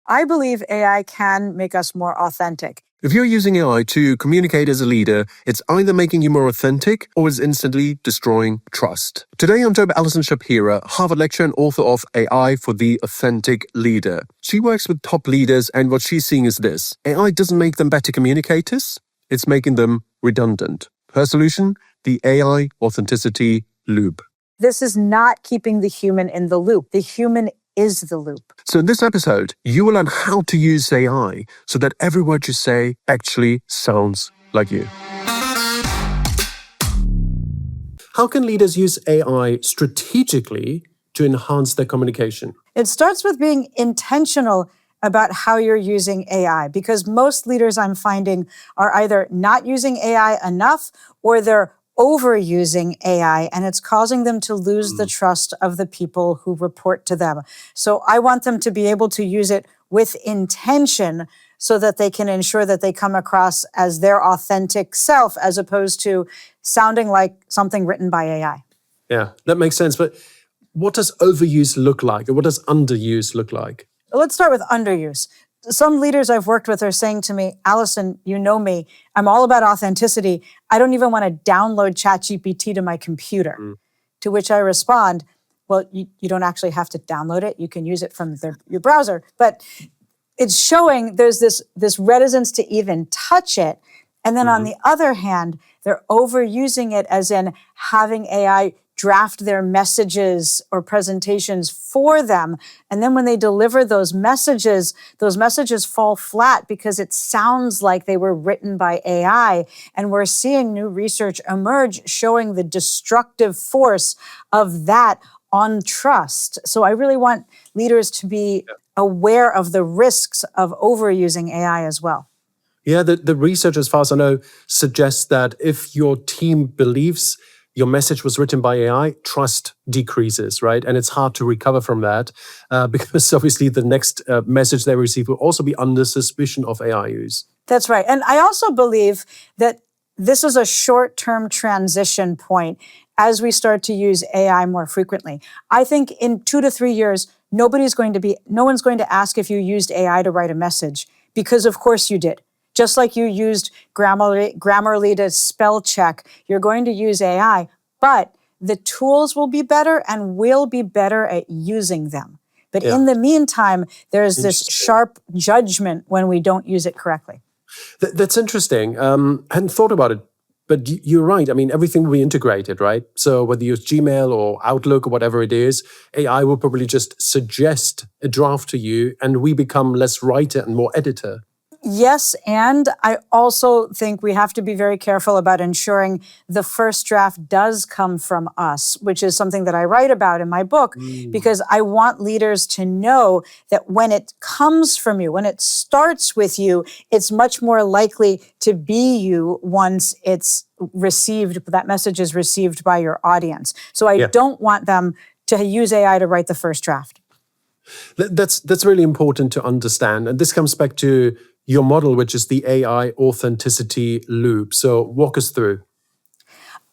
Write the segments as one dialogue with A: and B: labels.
A: I believe AI can make us more authentic.
B: If you're using AI to communicate as a leader, it's either making you more authentic or it's instantly destroying trust. Today I'm joined by Allison Shapira, Harvard lecturer and author of AI for the Authentic Leader. She works with top leaders, and what she's seeing is this: AI doesn't make them better communicators, it's making them redundant. Her solution? The AI authenticity loop.
A: This is not keeping the human in the loop. The human is the loop.
B: So in this episode, you will learn how to use AI so that every word you say actually sounds like you. How can leaders use AI strategically to enhance their communication?
A: It starts with being intentional about how you're using AI, because most leaders I'm finding are either not using AI enough or they're overusing AI, and it's causing them to lose the trust of the people who report to them. So I want them to be able to use it with intention so that they can ensure that they come across as their authentic self as opposed to sounding like something written by AI.
B: Yeah, that makes sense. But what does overuse look like, or what does underuse look like?
A: Let's start with underuse. Some leaders I've worked with are saying to me, Allison, you know me, I'm all about authenticity. I don't even want to download ChatGPT to my computer. To which I respond, well, you don't actually have to download it. You can use it from your browser. But it's showing there's this reticence to even touch it. And then on the other hand, they're overusing it, as in having AI draft their messages or presentations for them. And then when they deliver those messages fall flat because it sounds like they were written by AI. And we're seeing new research emerge showing the destructive force of that on trust. So I really want leaders to be aware of the risks of overusing AI as well.
B: Yeah, the research, as far as I know, suggests that if your team believes your message was written by AI, trust decreases, right? And it's hard to recover from that because obviously the next message they receive will also be under suspicion of AI use.
A: That's right. And I also believe that this is a short-term transition point as we start to use AI more frequently. I think in 2 to 3 years, no one's going to ask if you used AI to write a message, because of course you did. Just like you used Grammarly to spell check, you're going to use AI, but the tools will be better and we'll be better at using them. But in the meantime, there's this sharp judgment when we don't use it correctly.
B: That's interesting. I hadn't thought about it, but you're right. I mean, everything will be integrated, right? So whether you use Gmail or Outlook or whatever it is, AI will probably just suggest a draft to you and we become less writer and more editor.
A: Yes, and I also think we have to be very careful about ensuring the first draft does come from us, which is something that I write about in my book, because I want leaders to know that when it comes from you, when it starts with you, it's much more likely to be you once it's received, that message is received by your audience. So I don't want them to use AI to write the first draft.
B: That's really important to understand. And this comes back to your model, which is the AI authenticity loop. So walk us through.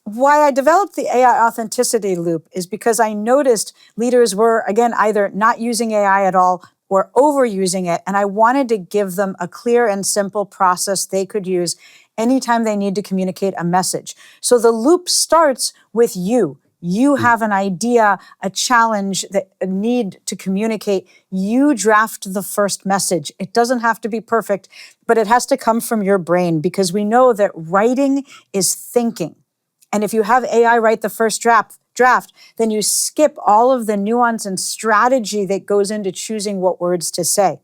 A: Why I developed the AI authenticity loop is because I noticed leaders were, again, either not using AI at all or overusing it. And I wanted to give them a clear and simple process they could use anytime they need to communicate a message. So the loop starts with you. You have an idea, a challenge, a need to communicate. You draft the first message. It doesn't have to be perfect, but it has to come from your brain, because we know that writing is thinking. And if you have AI write the first draft, then you skip all of the nuance and strategy that goes into choosing what words to say.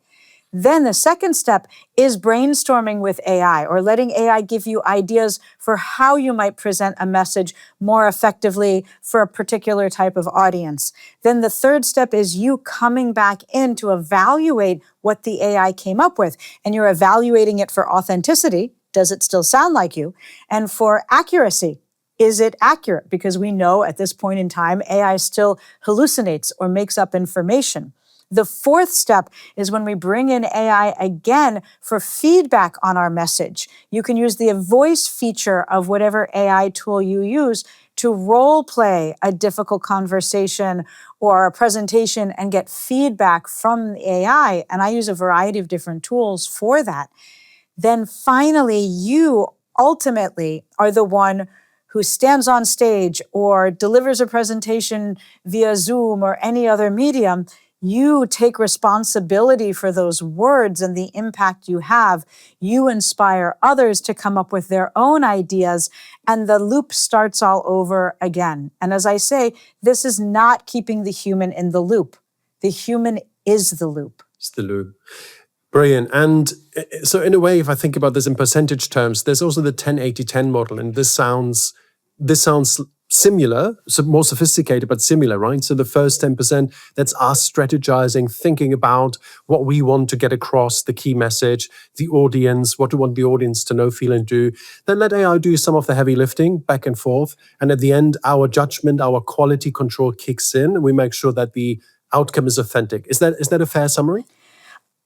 A: Then the second step is brainstorming with AI, or letting AI give you ideas for how you might present a message more effectively for a particular type of audience. Then the third step is you coming back in to evaluate what the AI came up with. And you're evaluating it for authenticity. Does it still sound like you? And for accuracy. Is it accurate? Because we know at this point in time, AI still hallucinates or makes up information. The fourth step is when we bring in AI again for feedback on our message. You can use the voice feature of whatever AI tool you use to role play a difficult conversation or a presentation and get feedback from the AI. And I use a variety of different tools for that. Then finally, you ultimately are the one who stands on stage or delivers a presentation via Zoom or any other medium. You take responsibility for those words and the impact you have. You inspire others to come up with their own ideas, and the loop starts all over again. And as I say, this is not keeping the human in the loop. The human is the loop.
C: It's the loop. Brilliant. And so in a way, if I think about this in percentage terms, there's also the 10-80-10 model. And this sounds similar, so more sophisticated, but similar, right? So the first 10%, that's us strategizing, thinking about what we want to get across, the key message, the audience, what we want the audience to know, feel, and do. Then let AI do some of the heavy lifting back and forth. And at the end, our judgment, our quality control kicks in. And we make sure that the outcome is authentic. Is that a fair summary?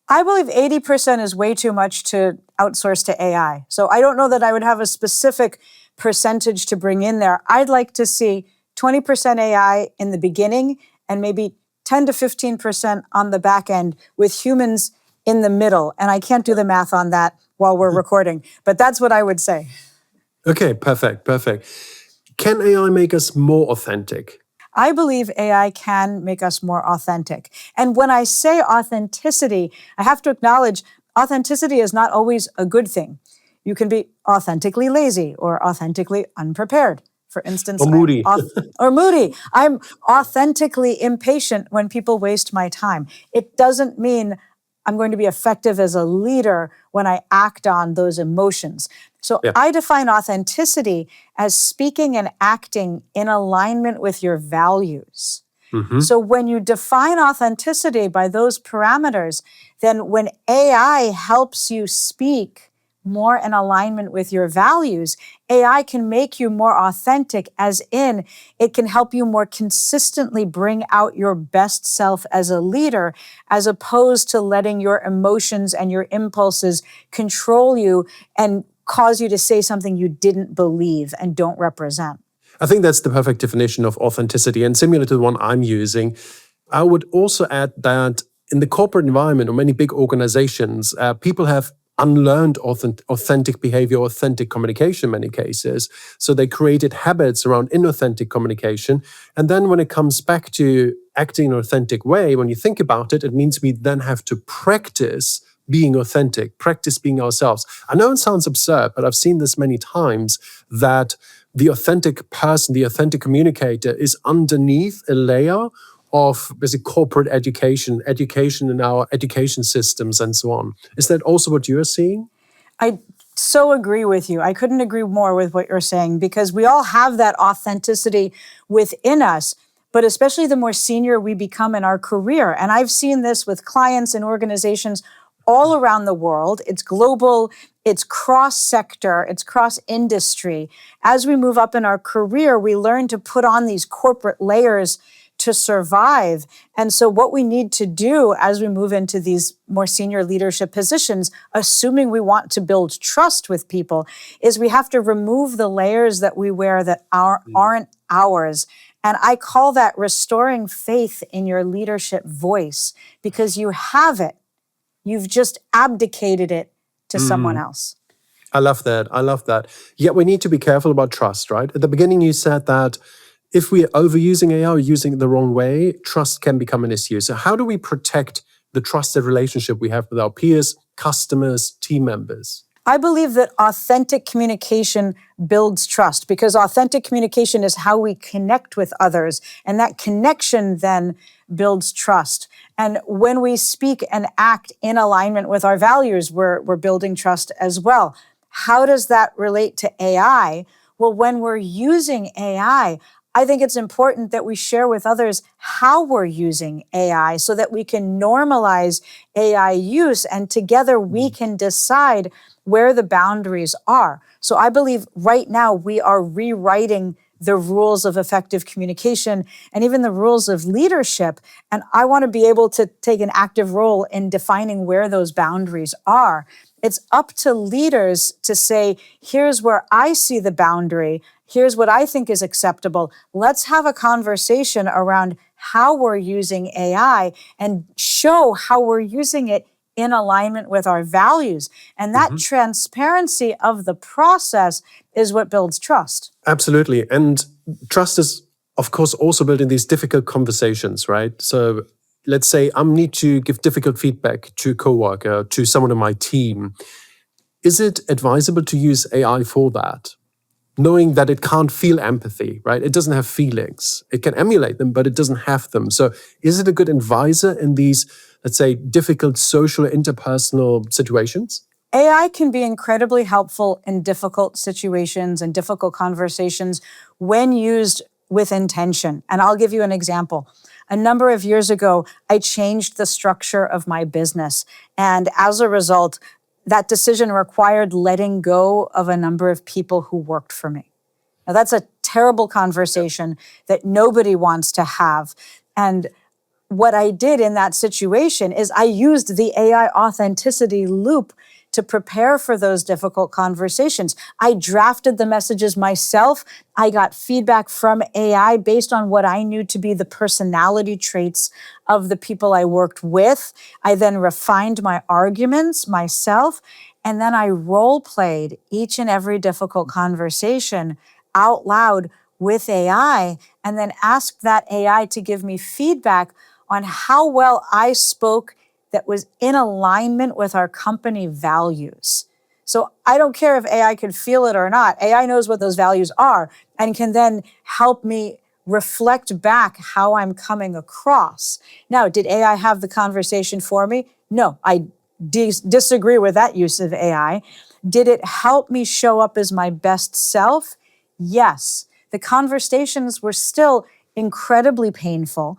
A: I believe 80% is way too much to outsource to AI. So I don't know that I would have a specific percentage to bring in there. I'd like to see 20% AI in the beginning and maybe 10 to 15% on the back end with humans in the middle. And I can't do the math on that while we're recording, but that's what I would say.
C: Okay, perfect. Can AI make us more authentic?
A: I believe AI can make us more authentic. And when I say authenticity, I have to acknowledge authenticity is not always a good thing. You can be authentically lazy or authentically unprepared. For instance,
C: Or moody.
A: or moody. I'm authentically impatient when people waste my time. It doesn't mean I'm going to be effective as a leader when I act on those emotions. So
C: Yeah.
A: I define authenticity as speaking and acting in alignment with your values.
C: Mm-hmm.
A: So when you define authenticity by those parameters, then when AI helps you speak more in alignment with your values, AI can make you more authentic, as in it can help you more consistently bring out your best self as a leader, as opposed to letting your emotions and your impulses control you and cause you to say something you didn't believe and don't represent.
C: I think that's the perfect definition of authenticity, and similar to the one I'm using. I would also add that in the corporate environment or many big organizations, people have unlearned authentic behavior, authentic communication in many cases. So they created habits around inauthentic communication. And then when it comes back to acting in an authentic way, when you think about it, it means we then have to practice being authentic, practice being ourselves. I know it sounds absurd, but I've seen this many times that the authentic person, the authentic communicator is underneath a layer of basic corporate education in our education systems and so on. Is that also what you're seeing?
A: I so agree with you. I couldn't agree more with what you're saying, because we all have that authenticity within us, but especially the more senior we become in our career. And I've seen this with clients and organizations all around the world. It's global, it's cross-sector, it's cross-industry. As we move up in our career, we learn to put on these corporate layers to survive. And so what we need to do as we move into these more senior leadership positions, assuming we want to build trust with people, is we have to remove the layers that we wear that aren't ours. And I call that restoring faith in your leadership voice, because you have it. You've just abdicated it to someone else.
C: I love that. Yet we need to be careful about trust, right? At the beginning, you said that if we're overusing AI or using it the wrong way, trust can become an issue. So how do we protect the trusted relationship we have with our peers, customers, team members?
A: I believe that authentic communication builds trust, because authentic communication is how we connect with others. And that connection then builds trust. And when we speak and act in alignment with our values, we're building trust as well. How does that relate to AI? Well, when we're using AI, I think it's important that we share with others how we're using AI so that we can normalize AI use, and together we can decide where the boundaries are. So I believe right now we are rewriting the rules of effective communication and even the rules of leadership. And I want to be able to take an active role in defining where those boundaries are. It's up to leaders to say, here's where I see the boundary. Here's what I think is acceptable. Let's have a conversation around how we're using AI and show how we're using it in alignment with our values. And that transparency of the process is what builds trust.
C: Absolutely. And trust is, of course, also built in these difficult conversations, right? So let's say I need to give difficult feedback to a coworker, to someone on my team. Is it advisable to use AI for that? Knowing that it can't feel empathy, right? It doesn't have feelings. It can emulate them, but it doesn't have them. So is it a good advisor in these, let's say, difficult social, interpersonal situations?
A: AI can be incredibly helpful in difficult situations and difficult conversations when used with intention. And I'll give you an example. A number of years ago, I changed the structure of my business. And as a result, that decision required letting go of a number of people who worked for me. Now, that's a terrible conversation that nobody wants to have. And what I did in that situation is I used the AI authenticity loop to prepare for those difficult conversations. I drafted the messages myself. I got feedback from AI based on what I knew to be the personality traits of the people I worked with. I then refined my arguments myself, and then I role-played each and every difficult conversation out loud with AI, and then asked that AI to give me feedback on how well I spoke that was in alignment with our company values. So I don't care if AI can feel it or not. AI knows what those values are and can then help me reflect back how I'm coming across. Now, did AI have the conversation for me? No, I disagree with that use of AI. Did it help me show up as my best self? Yes. The conversations were still incredibly painful,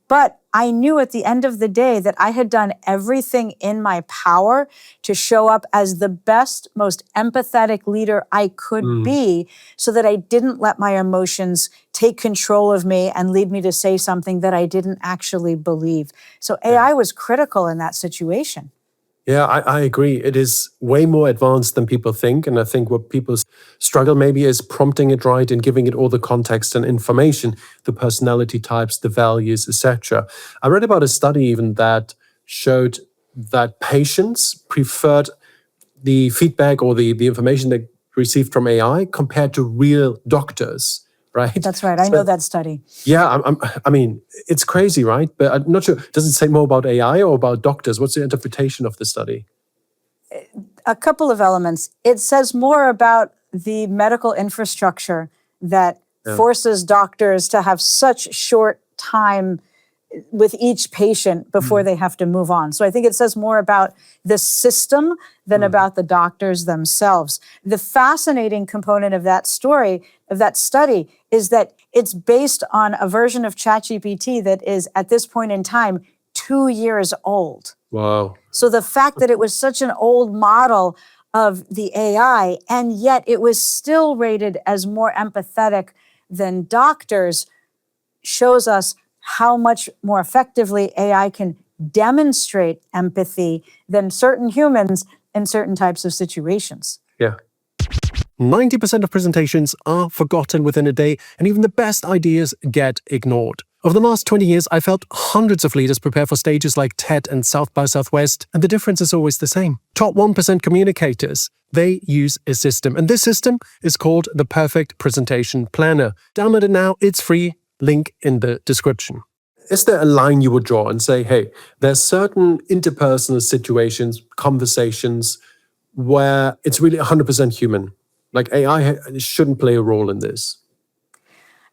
A: but I knew at the end of the day that I had done everything in my power to show up as the best, most empathetic leader I could be, so that I didn't let my emotions take control of me and lead me to say something that I didn't actually believe. So AI was critical in that situation.
C: Yeah, I agree. It is way more advanced than people think. And I think what people struggle maybe is prompting it right and giving it all the context and information, the personality types, the values, etc. I read about a study even that showed that patients preferred the feedback or the information they received from AI compared to real doctors, right?
A: That's right. I know that study.
C: Yeah, I mean, it's crazy, right? But I'm not sure. Does it say more about AI or about doctors? What's your interpretation of the study?
A: A couple of elements. It says more about the medical infrastructure that forces doctors to have such short time with each patient before they have to move on. So I think it says more about the system than about the doctors themselves. The fascinating component of that story, of that study, is that it's based on a version of ChatGPT that is, at this point in time, 2 years old.
C: Wow.
A: So the fact that it was such an old model of the AI, and yet it was still rated as more empathetic than doctors, shows us how much more effectively AI can demonstrate empathy than certain humans in certain types of situations.
C: Yeah.
B: 90% of presentations are forgotten within a day, and even the best ideas get ignored. Over the last 20 years, I've helped hundreds of leaders prepare for stages like TED and South by Southwest, and the difference is always the same. Top 1% communicators, they use a system, and this system is called the Perfect Presentation Planner. Download it now, it's free, link in the description.
C: Is there a line you would draw and say, hey, there's certain interpersonal situations, conversations, where it's really 100% human? Like AI shouldn't play a role in this.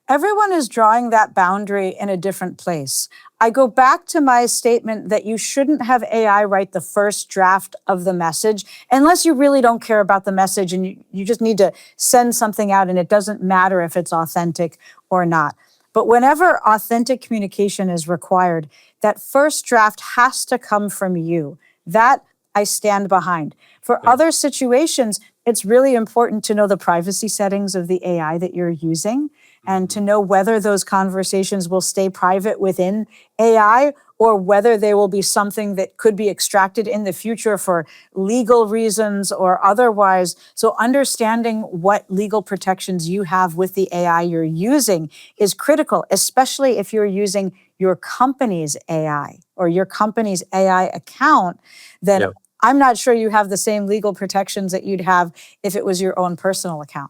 A: Everyone is drawing that boundary in a different place. I go back to my statement that you shouldn't have AI write the first draft of the message unless you really don't care about the message and you just need to send something out and it doesn't matter if it's authentic or not. But whenever authentic communication is required, that first draft has to come from you. That I stand behind. For other situations, it's really important to know the privacy settings of the AI that you're using. and to know whether those conversations will stay private within AI or whether they will be something that could be extracted in the future for legal reasons or otherwise. So understanding what legal protections you have with the AI you're using is critical, especially if you're using your company's AI or your company's AI account, then
C: Yeah.
A: I'm not sure you have the same legal protections that you'd have if it was your own personal account.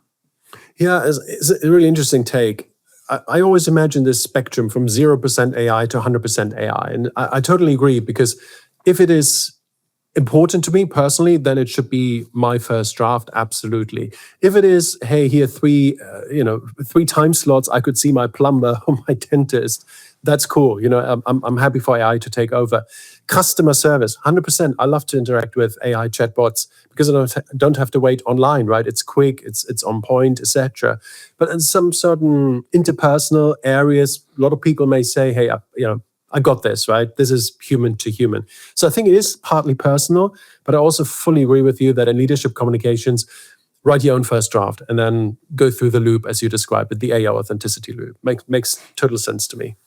C: Yeah, it's a really interesting take. I always imagine this spectrum from 0% AI to 100% AI. And I totally agree, because if it is important to me personally, then it should be my first draft. Absolutely. If it is, hey, here three time slots, I could see my plumber or my dentist. That's cool. I'm happy for AI to take over. Customer service, 100%. I love to interact with AI chatbots because I don't have to wait online, right? It's quick, it's on point, etc. But in some certain interpersonal areas, a lot of people may say, hey, I got this, right? This is human to human. So I think it is partly personal, but I also fully agree with you that in leadership communications, write your own first draft and then go through the loop as you described it, the AI authenticity loop. Makes total sense to me.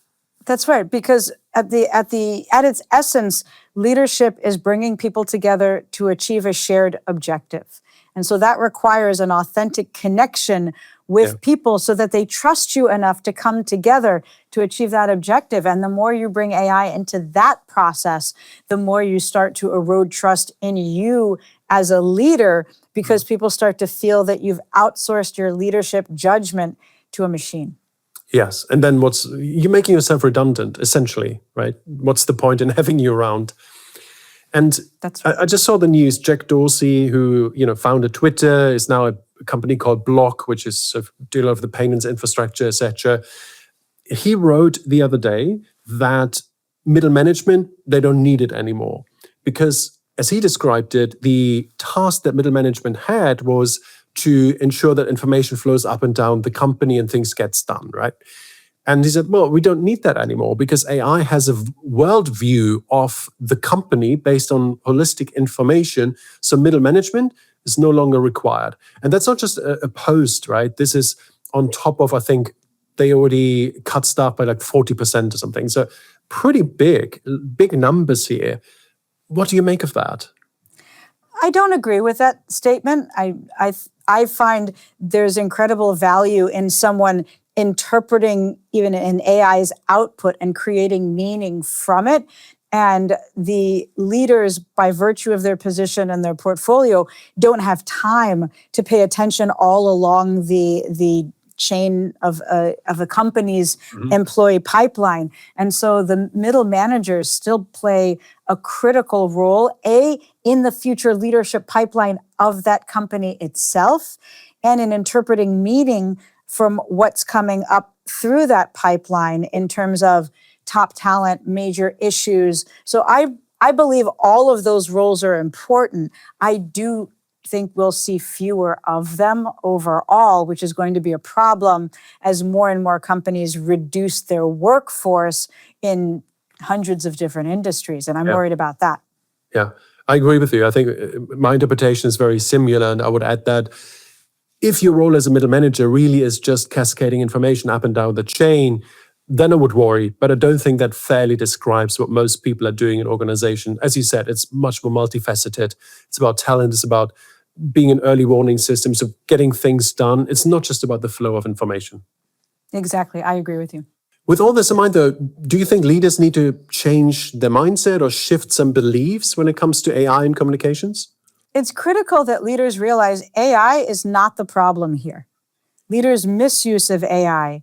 A: That's right, because at its essence, leadership is bringing people together to achieve a shared objective. And so that requires an authentic connection with people so that they trust you enough to come together to achieve that objective. And the more you bring AI into that process, the more you start to erode trust in you as a leader, because people start to feel that you've outsourced your leadership judgment to a machine.
C: Yes. And then you're making yourself redundant, essentially, right? What's the point in having you around? And
A: That's right.
C: I just saw the news. Jack Dorsey, who founded Twitter, is now a company called Block, which is sort of dealing with the payments infrastructure, etc. He wrote the other day that middle management, they don't need it anymore. Because as he described it, the task that middle management had was to ensure that information flows up and down the company and things gets done, right? And he said, well, we don't need that anymore because AI has a worldview of the company based on holistic information. So middle management is no longer required. And that's not just a post, right? This is on top of, I think, they already cut staff by like 40% or something. So pretty big numbers here. What do you make of that?
A: I don't agree with that statement. I find there's incredible value in someone interpreting even an AI's output and creating meaning from it. And the leaders, by virtue of their position and their portfolio, don't have time to pay attention all along the chain of a company's employee pipeline. And so the middle managers still play a critical role, in the future leadership pipeline of that company itself, and in interpreting meaning from what's coming up through that pipeline in terms of top talent, major issues. So I believe all of those roles are important. I do think we'll see fewer of them overall, which is going to be a problem as more and more companies reduce their workforce in hundreds of different industries. And I'm worried about that.
C: Yeah, I agree with you. I think my interpretation is very similar. And I would add that if your role as a middle manager really is just cascading information up and down the chain, then I would worry. But I don't think that fairly describes what most people are doing in organization. As you said, it's much more multifaceted. It's about talent. It's about being an early warning system, so getting things done. It's not just about the flow of information.
A: Exactly. I agree with you.
C: With all this in mind, though, do you think leaders need to change their mindset or shift some beliefs when it comes to AI in communications?
A: It's critical that leaders realize AI is not the problem here. Leaders' misuse of AI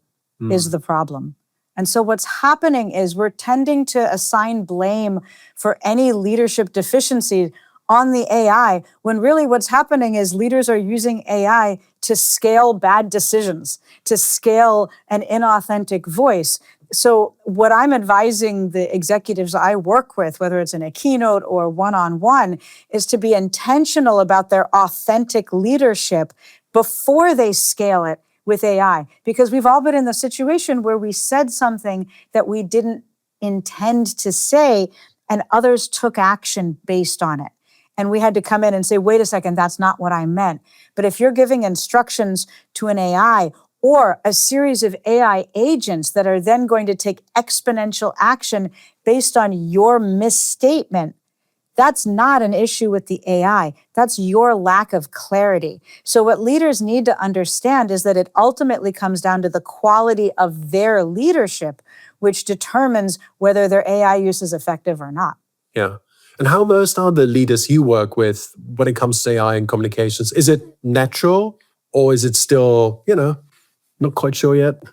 A: is the problem. And so what's happening is we're tending to assign blame for any leadership deficiency on the AI, when really what's happening is leaders are using AI to scale bad decisions, to scale an inauthentic voice. So what I'm advising the executives I work with, whether it's in a keynote or one-on-one, is to be intentional about their authentic leadership before they scale it with AI. Because we've all been in the situation where we said something that we didn't intend to say, and others took action based on it. And we had to come in and say, wait a second, that's not what I meant. But if you're giving instructions to an AI or a series of AI agents that are then going to take exponential action based on your misstatement, that's not an issue with the AI. That's your lack of clarity. So what leaders need to understand is that it ultimately comes down to the quality of their leadership, which determines whether their AI use is effective or not.
C: Yeah. And how immersed are the leaders you work with when it comes to AI and communications? Is it natural or is it still, not quite sure yet?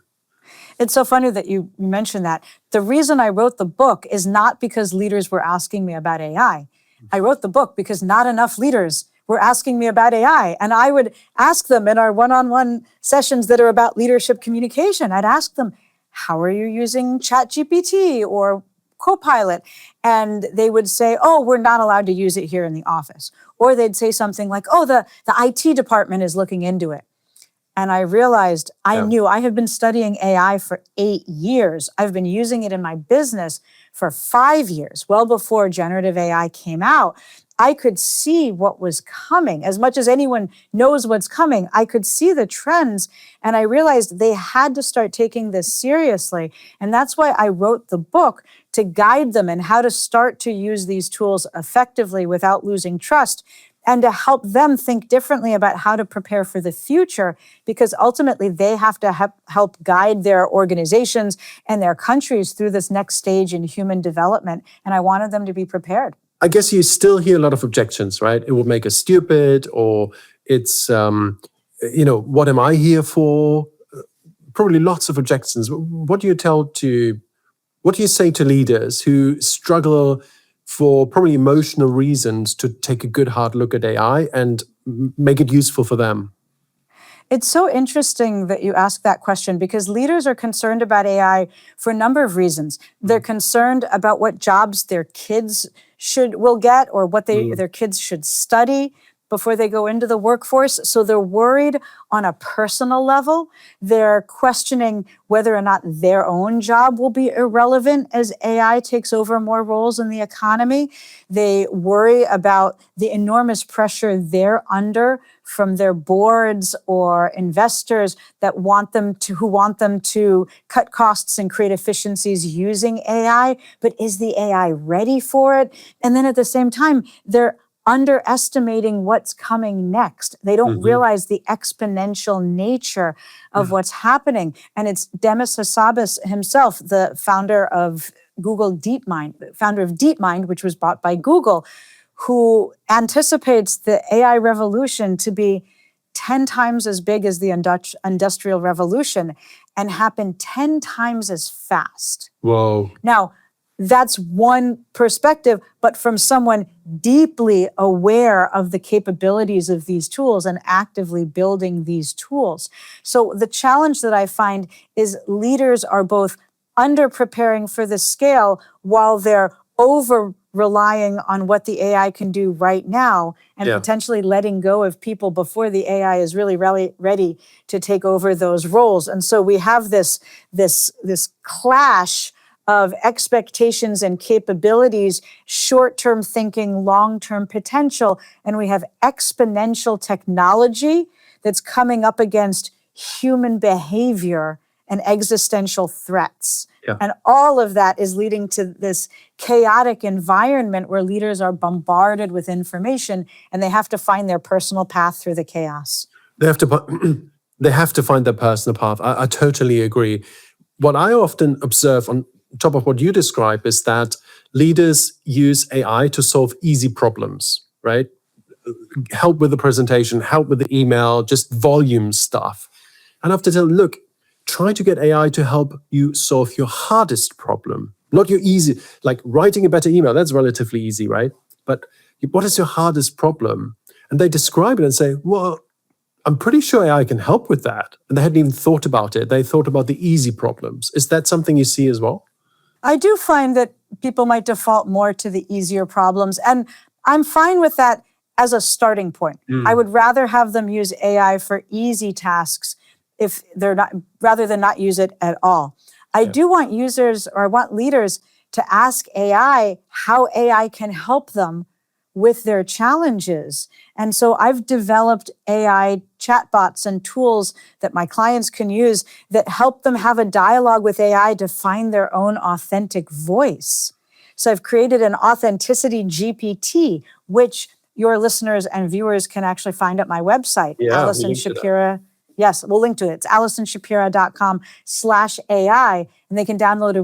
A: It's so funny that you mentioned that. The reason I wrote the book is not because leaders were asking me about AI. I wrote the book because not enough leaders were asking me about AI. And I would ask them in our one-on-one sessions that are about leadership communication. I'd ask them, how are you using ChatGPT or Copilot? And they would say, oh, we're not allowed to use it here in the office. Or they'd say something like, oh, the IT department is looking into it. And I realized I knew I have been studying AI for 8 years. I've been using it in my business for 5 years, well before generative AI came out. I could see what was coming. As much as anyone knows what's coming, I could see the trends. And I realized they had to start taking this seriously. And that's why I wrote the book, to guide them in how to start to use these tools effectively without losing trust, and to help them think differently about how to prepare for the future, because ultimately they have to help guide their organizations and their countries through this next stage in human development. And I wanted them to be prepared.
C: I guess you still hear a lot of objections, right? It will make us stupid, or it's, what am I here for? Probably lots of objections. What do you say to leaders who struggle for probably emotional reasons to take a good hard look at AI and make it useful for them?
A: It's so interesting that you ask that question, because leaders are concerned about AI for a number of reasons. They're concerned about what jobs their kids will get, or what their kids should study before they go into the workforce. So they're worried on a personal level. They're questioning whether or not their own job will be irrelevant as AI takes over more roles in the economy. They worry about the enormous pressure they're under from their boards or investors who want them to cut costs and create efficiencies using AI. But is the AI ready for it? And then at the same time, they're underestimating what's coming next. They don't realize the exponential nature of what's happening. And it's Demis Hassabis himself, the founder of DeepMind, which was bought by Google, who anticipates the AI revolution to be 10 times as big as the Industrial Revolution and happen 10 times as fast.
C: Whoa.
A: Now, that's one perspective, but from someone deeply aware of the capabilities of these tools and actively building these tools. So the challenge that I find is leaders are both under-preparing for the scale while they're over-relying on what the AI can do right now, and potentially letting go of people before the AI is really ready to take over those roles. And so we have this clash of expectations and capabilities, short-term thinking, long-term potential, and we have exponential technology that's coming up against human behavior and existential threats. And all of that is leading to this chaotic environment where leaders are bombarded with information and they have to find their personal path through the chaos.
C: They have to find their personal path. I totally agree. What I often observe on top of what you describe is that leaders use AI to solve easy problems, right? Help with the presentation, help with the email, just volume stuff. And I have to tell them, look, try to get AI to help you solve your hardest problem, not your easy, like writing a better email. That's relatively easy, right? But what is your hardest problem? And they describe it and say, well, I'm pretty sure AI can help with that. And they hadn't even thought about it. They thought about the easy problems. Is that something you see as well?
A: I do find that people might default more to the easier problems. And I'm fine with that as a starting point. I would rather have them use AI for easy tasks if they're not, rather than not use it at all. I do want I want leaders to ask AI how AI can help them with their challenges. And so I've developed AI chatbots and tools that my clients can use that help them have a dialogue with AI to find their own authentic voice. So I've created an authenticity GPT, which your listeners and viewers can actually find at my website,
C: Yeah, we
A: Allison
C: link to that.
A: Shapira. Yes, we'll link to it. It's AllisonShapira.com/AI, and they can download a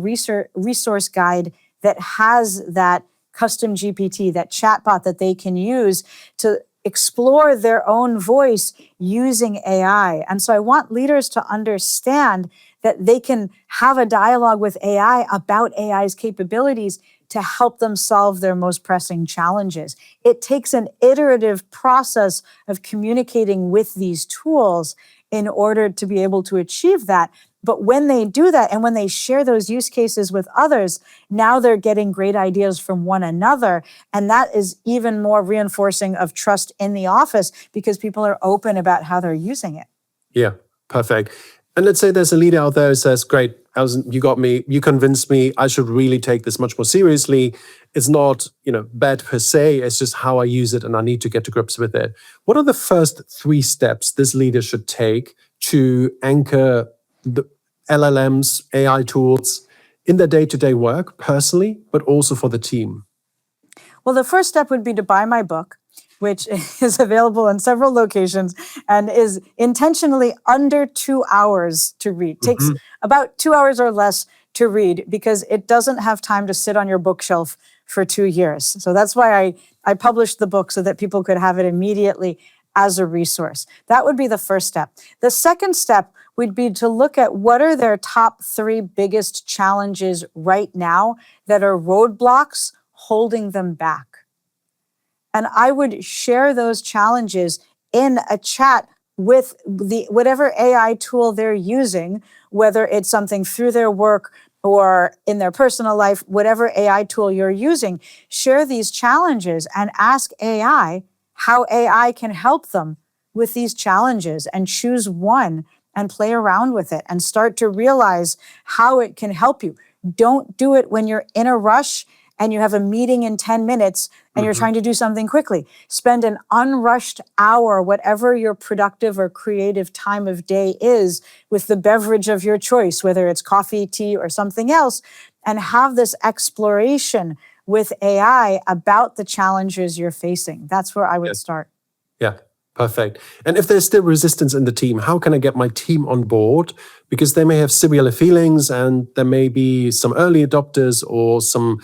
A: resource guide that has that custom GPT, that chatbot that they can use to explore their own voice using AI. And so I want leaders to understand that they can have a dialogue with AI about AI's capabilities to help them solve their most pressing challenges. It takes an iterative process of communicating with these tools in order to be able to achieve that. But when they do that and when they share those use cases with others, now they're getting great ideas from one another. And that is even more reinforcing of trust in the office because people are open about how they're using it.
C: Yeah, perfect. And let's say there's a leader out there who says, great, Allison, you got me, you convinced me, I should really take this much more seriously. It's not, bad per se, it's just how I use it and I need to get to grips with it. What are the first 3 steps this leader should take to anchor the LLMs, AI tools in their day-to-day work personally, but also for the team?
A: Well, the first step would be to buy my book, which is available in several locations and is intentionally under 2 hours to read. Takes about 2 hours or less to read because it doesn't have time to sit on your bookshelf for 2 years. So that's why I published the book so that people could have it immediately as a resource. That would be the first step. The second step would be to look at what are their top 3 biggest challenges right now that are roadblocks holding them back. And I would share those challenges in a chat with whatever AI tool they're using, whether it's something through their work or in their personal life, whatever AI tool you're using, share these challenges and ask AI how AI can help them with these challenges and choose one and play around with it and start to realize how it can help you. Don't do it when you're in a rush and you have a meeting in 10 minutes and you're trying to do something quickly. Spend an unrushed hour, whatever your productive or creative time of day is, with the beverage of your choice, whether it's coffee, tea, or something else, and have this exploration with AI about the challenges you're facing. That's where I would start.
C: Yeah, perfect. And if there's still resistance in the team, how can I get my team on board? Because they may have similar feelings and there may be some early adopters or some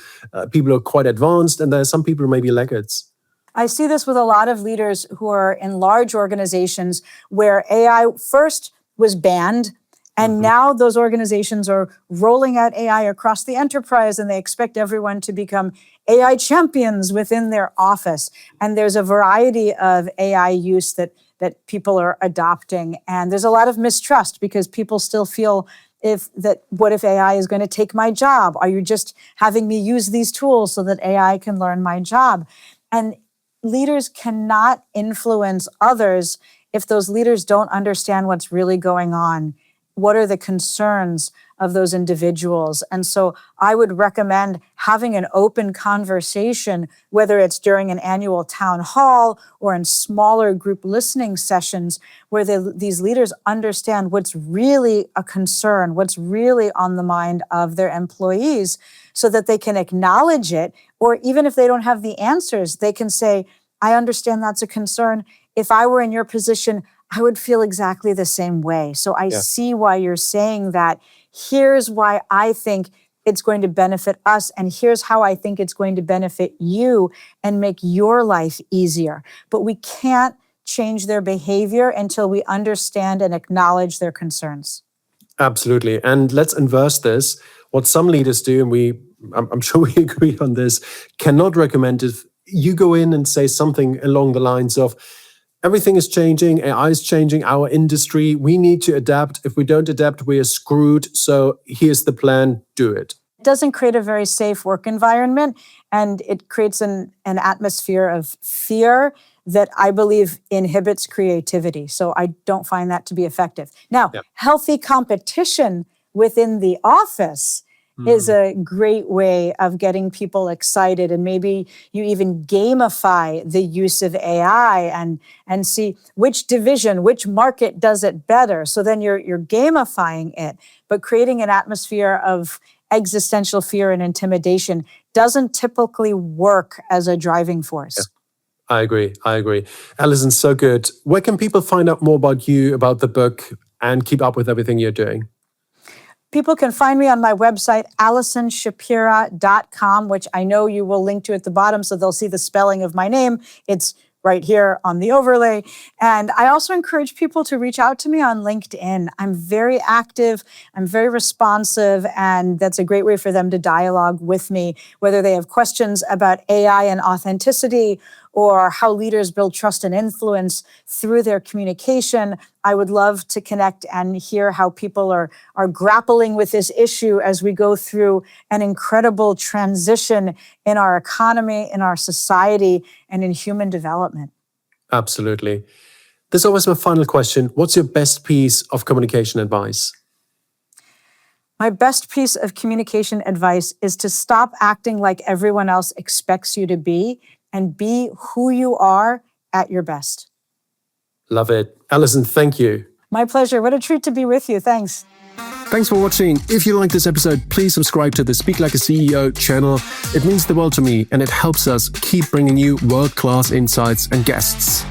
C: people who are quite advanced, and there are some people who may be laggards.
A: I see this with a lot of leaders who are in large organizations where AI first was banned, and now those organizations are rolling out AI across the enterprise, and they expect everyone to become AI champions within their office. And there's a variety of AI use that people are adopting. And there's a lot of mistrust because people still feel what if AI is going to take my job? Are you just having me use these tools so that AI can learn my job? And leaders cannot influence others if those leaders don't understand what's really going on. What are the concerns of those individuals? And so I would recommend having an open conversation, whether it's during an annual town hall or in smaller group listening sessions, where these leaders understand what's really a concern, what's really on the mind of their employees, so that they can acknowledge it. Or even if they don't have the answers, they can say, I understand that's a concern. If I were in your position, I would feel exactly the same way. So I see why you're saying that. Here's why I think it's going to benefit us, and here's how I think it's going to benefit you and make your life easier. But we can't change their behavior until we understand and acknowledge their concerns.
C: Absolutely. And let's inverse this. What some leaders do, and I'm sure we agree on this, cannot recommend if you go in and say something along the lines of, everything is changing, AI is changing our industry, we need to adapt. If we don't adapt, we are screwed. So here's the plan, do it.
A: It doesn't create a very safe work environment, and it creates an atmosphere of fear that I believe inhibits creativity. So I don't find that to be effective. Now, healthy competition within the office is a great way of getting people excited. And maybe you even gamify the use of AI and see which division, which market does it better. So then you're gamifying it, but creating an atmosphere of existential fear and intimidation doesn't typically work as a driving force.
C: Yeah. I agree. Allison, so good. Where can people find out more about you, about the book, and keep up with everything you're doing?
A: People can find me on my website, AllisonShapira.com, which I know you will link to at the bottom, so they'll see the spelling of my name. It's right here on the overlay. And I also encourage people to reach out to me on LinkedIn. I'm very active, I'm very responsive, and that's a great way for them to dialogue with me, whether they have questions about AI and authenticity or how leaders build trust and influence through their communication. I would love to connect and hear how people are grappling with this issue as we go through an incredible transition in our economy, in our society, and in human development.
C: Absolutely. This is always my final question. What's your best piece of communication advice?
A: My best piece of communication advice is to stop acting like everyone else expects you to be and be who you are at your best.
C: Love it. Allison, thank you.
A: My pleasure. What a treat to be with you. Thanks.
B: Thanks for watching. If you like this episode, please subscribe to the Speak Like a CEO channel. It means the world to me and it helps us keep bringing you world-class insights and guests.